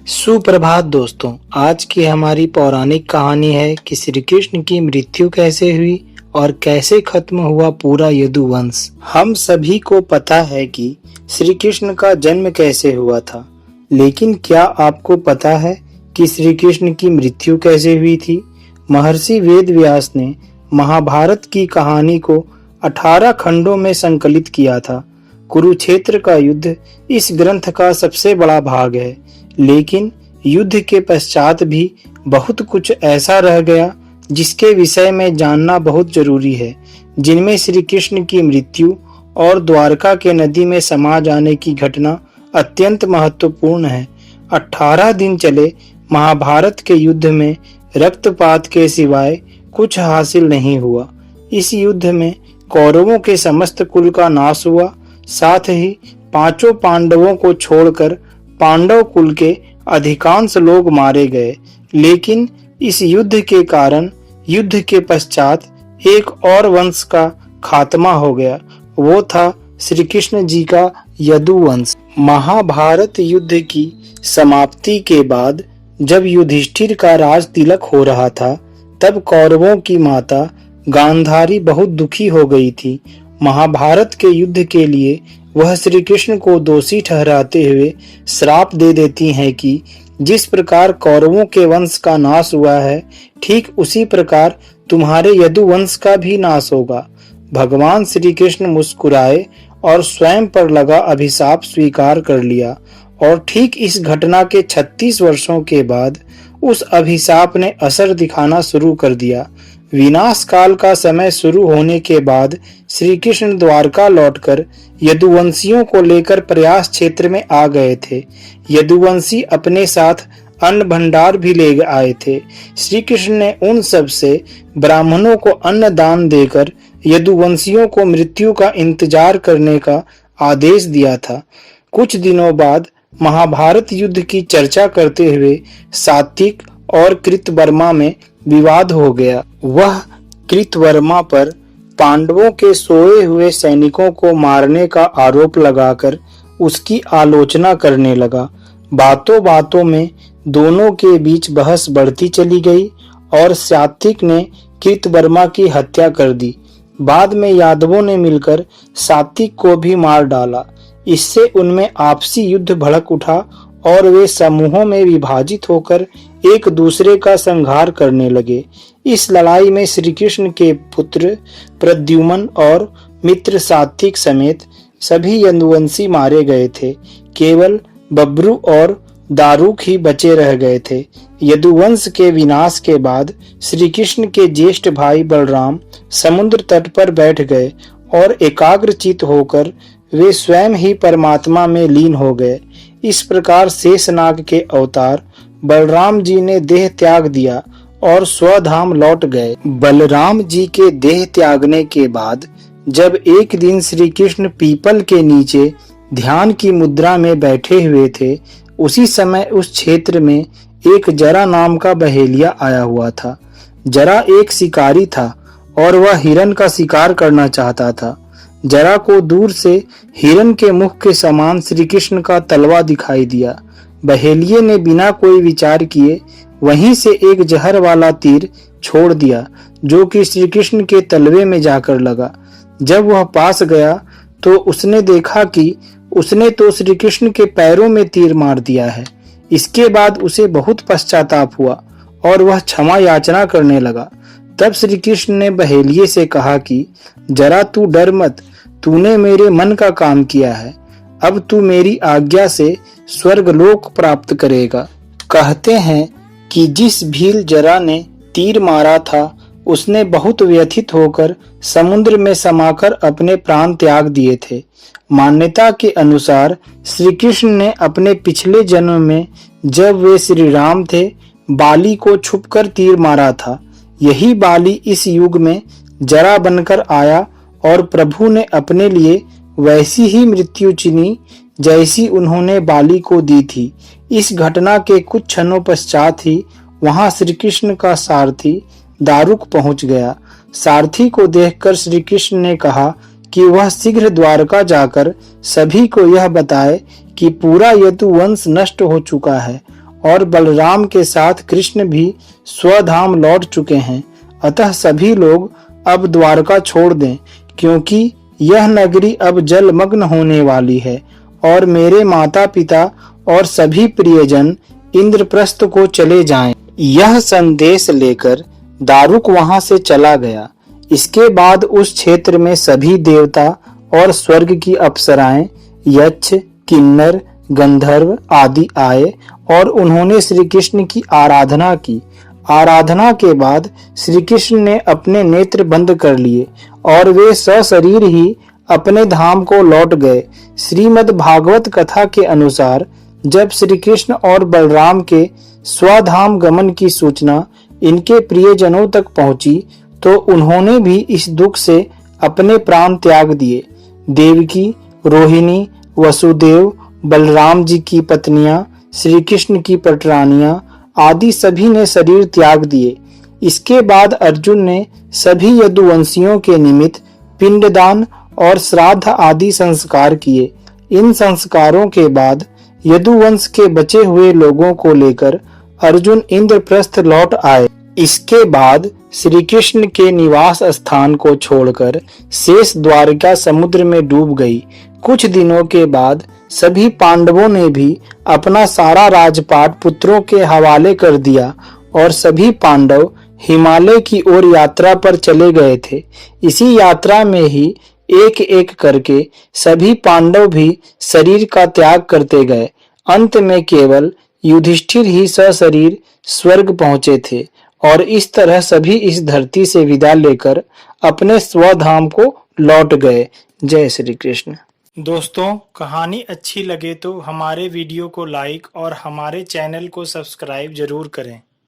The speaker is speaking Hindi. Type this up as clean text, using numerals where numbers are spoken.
सुप्रभात दोस्तों। आज की हमारी पौराणिक कहानी है कि श्री कृष्ण की मृत्यु कैसे हुई और कैसे खत्म हुआ पूरा यदुवंश। हम सभी को पता है कि श्री कृष्ण का जन्म कैसे हुआ था, लेकिन क्या आपको पता है कि श्री कृष्ण की मृत्यु कैसे हुई थी? महर्षि वेदव्यास ने महाभारत की कहानी को 18 खंडों में संकलित किया था। कुरुक्षेत्र का युद्ध इस ग्रंथ का सबसे बड़ा भाग है, लेकिन युद्ध के पश्चात भी बहुत कुछ ऐसा रह गया जिसके विषय में जानना बहुत जरूरी है, जिनमें श्री कृष्ण की मृत्यु और द्वारका के नदी में समा जाने की घटना अत्यंत महत्वपूर्ण है। 18 दिन चले महाभारत के युद्ध में रक्तपात के सिवाय कुछ हासिल नहीं हुआ। इस युद्ध में कौरवों के समस्त कुल का नाश हुआ, साथ ही पांचों पांडवों को छोड़कर पांडव कुल के अधिकांश लोग मारे गए। लेकिन इस युद्ध के कारण युद्ध के पश्चात एक और वंश का खात्मा हो गया, वो था श्री कृष्ण जी का यदुवंश। महाभारत युद्ध की समाप्ति के बाद जब युधिष्ठिर का राज तिलक हो रहा था, तब कौरवों की माता गांधारी बहुत दुखी हो गई थी। महाभारत के युद्ध के लिए वह श्री कृष्ण को दोषी ठहराते हुए श्राप दे देती हैं कि जिस प्रकार कौरवों के वंश का नाश हुआ है, ठीक उसी प्रकार तुम्हारे यदुवंश का भी नाश होगा। भगवान श्री कृष्ण मुस्कुराए और स्वयं पर लगा अभिशाप स्वीकार कर लिया, और ठीक इस घटना के 36 वर्षों के बाद उस अभिशाप ने असर दिखाना शुरू कर दिया। विनाश काल का समय शुरू होने के बाद श्री कृष्ण द्वारका लौटकर यदुवंशियों को लेकर प्रयास क्षेत्र में आ गए थे। यदुवंशी अपने साथ अन्न भंडार भी ले आए थे। श्री कृष्ण ने उन सब से ब्राह्मणों को अन्न दान देकर यदुवंशियों को मृत्यु का इंतजार करने का आदेश दिया था। कुछ दिनों बाद महाभारत युद्ध की चर्चा करते हुए सात्विक और कृतवर्मा में विवाद हो गया। वह कृतवर्मा पर पांडवों के सोए हुए सैनिकों को मारने का आरोप लगाकर उसकी आलोचना करने लगा। बातों बातों में दोनों के बीच बहस बढ़ती चली गई और सात्विक ने कृतवर्मा की हत्या कर दी। बाद में यादवों ने मिलकर सात्विक को भी मार डाला। इससे उनमें आपसी युद्ध भड़क उठा और वे समूहों में विभाजित होकर एक दूसरे का संहार करने लगे। इस लड़ाई में श्री कृष्ण के पुत्र प्रद्युम्न और मित्र सात्विक समेत सभी यदुवंशी मारे गए थे। केवल बब्रू और दारुक ही बचे रह गए थे। यदुवंश के विनाश के बाद श्री कृष्ण के ज्येष्ठ भाई बलराम समुद्र तट पर बैठ गए और एकाग्रचित होकर वे स्वयं ही परमात्मा में लीन हो गए। इस प्रकार शेषनाग के अवतार बलराम जी ने देह त्याग दिया और स्वधाम लौट गए। बलराम जी के देह त्यागने के बाद जब एक दिन श्री कृष्ण पीपल के नीचे ध्यान की मुद्रा में बैठे हुए थे, उसी समय उस क्षेत्र में एक जरा नाम का बहेलिया आया हुआ था। जरा एक शिकारी था और वह हिरण का शिकार करना चाहता था। जरा को दूर से हिरण के मुख के समान श्री कृष्ण का तलवा दिखाई दिया। बहेलिये ने बिना कोई विचार किए वहीं से एक जहर वाला तीर छोड़ दिया, जो कि श्री कृष्ण के तलवे में जाकर लगा। जब वह पास गया तो उसने देखा कि उसने तो श्री कृष्ण के पैरों में तीर मार दिया है। इसके बाद उसे बहुत पश्चाताप हुआ और वह क्षमा याचना करने लगा। तब श्री कृष्ण ने बहेलिये से कहा कि जरा तू डर मत, तूने मेरे मन का काम किया है। अब तू मेरी आज्ञा से स्वर्गलोक प्राप्त करेगा। कहते हैं कि जिस भील जरा ने तीर मारा था, उसने बहुत व्यथित होकर समुद्र में समाकर अपने प्राण त्याग दिए थे। मान्यता के अनुसार श्री कृष्ण ने अपने पिछले जन्म में जब वे श्री राम थे, बाली को छुपकर तीर मारा था। यही बाली इस युग में जरा बनकर आया और प्रभु ने अपने लिए वैसी ही मृत्यु चुनी जैसी उन्होंने बाली को दी थी। इस घटना के कुछ क्षणों पश्चात ही वहां श्री कृष्ण का सारथी दारुक पहुंच गया। सारथी को देखकर श्री कृष्ण ने कहा कि वह शीघ्र द्वारका जाकर सभी को यह बताए कि पूरा यदुवंश नष्ट हो चुका है और बलराम के साथ कृष्ण भी स्वधाम लौट चुके हैं, अतः सभी लोग अब द्वारका छोड़ दें, क्योंकि यह नगरी अब जलमग्न होने वाली है और मेरे माता पिता और सभी प्रियजन इंद्रप्रस्थ को चले जाएं। यह संदेश लेकर दारुक वहां से चला गया। इसके बाद उस क्षेत्र में सभी देवता और स्वर्ग की अप्सराएं, यक्ष, किन्नर, गंधर्व आदि आए और उन्होंने श्री कृष्ण की आराधना की। आराधना के बाद श्री कृष्ण ने अपने नेत्र बंद कर लिए और वे सशरीर ही अपने धाम को लौट गए। श्रीमद् भागवत कथा के अनुसार जब श्री कृष्ण और बलराम के स्वधाम गमन की सूचना इनके प्रियजनों तक पहुंची तो उन्होंने भी इस दुख से अपने प्राण त्याग दिए। देवकी, रोहिणी, वसुदेव, बलराम जी की पत्नियां, श्री कृष्ण की पटरानियां आदि सभी ने शरीर त्याग दिए। इसके बाद अर्जुन ने सभी यदुवंशियों के निमित्त पिंडदान और श्राद्ध आदि संस्कार किए। इन संस्कारों के बाद यदुवंश के बचे हुए लोगों को लेकर अर्जुन इंद्रप्रस्थ लौट आए। इसके बाद श्री कृष्ण के निवास स्थान को छोड़कर शेष द्वारिका समुद्र में डूब गई। कुछ दिनों के बाद सभी पांडवों ने भी अपना सारा राजपाट पुत्रों के हवाले कर दिया और सभी पांडव हिमालय की ओर यात्रा पर चले गए थे। इसी यात्रा में ही एक एक करके सभी पांडव भी शरीर का त्याग करते गए। अंत में केवल युधिष्ठिर ही सशरीर स्वर्ग पहुंचे थे और इस तरह सभी इस धरती से विदा लेकर अपने स्वधाम को लौट गए। जय श्री कृष्ण। दोस्तों, कहानी अच्छी लगे तो हमारे वीडियो को लाइक और हमारे चैनल को सब्सक्राइब जरूर करें।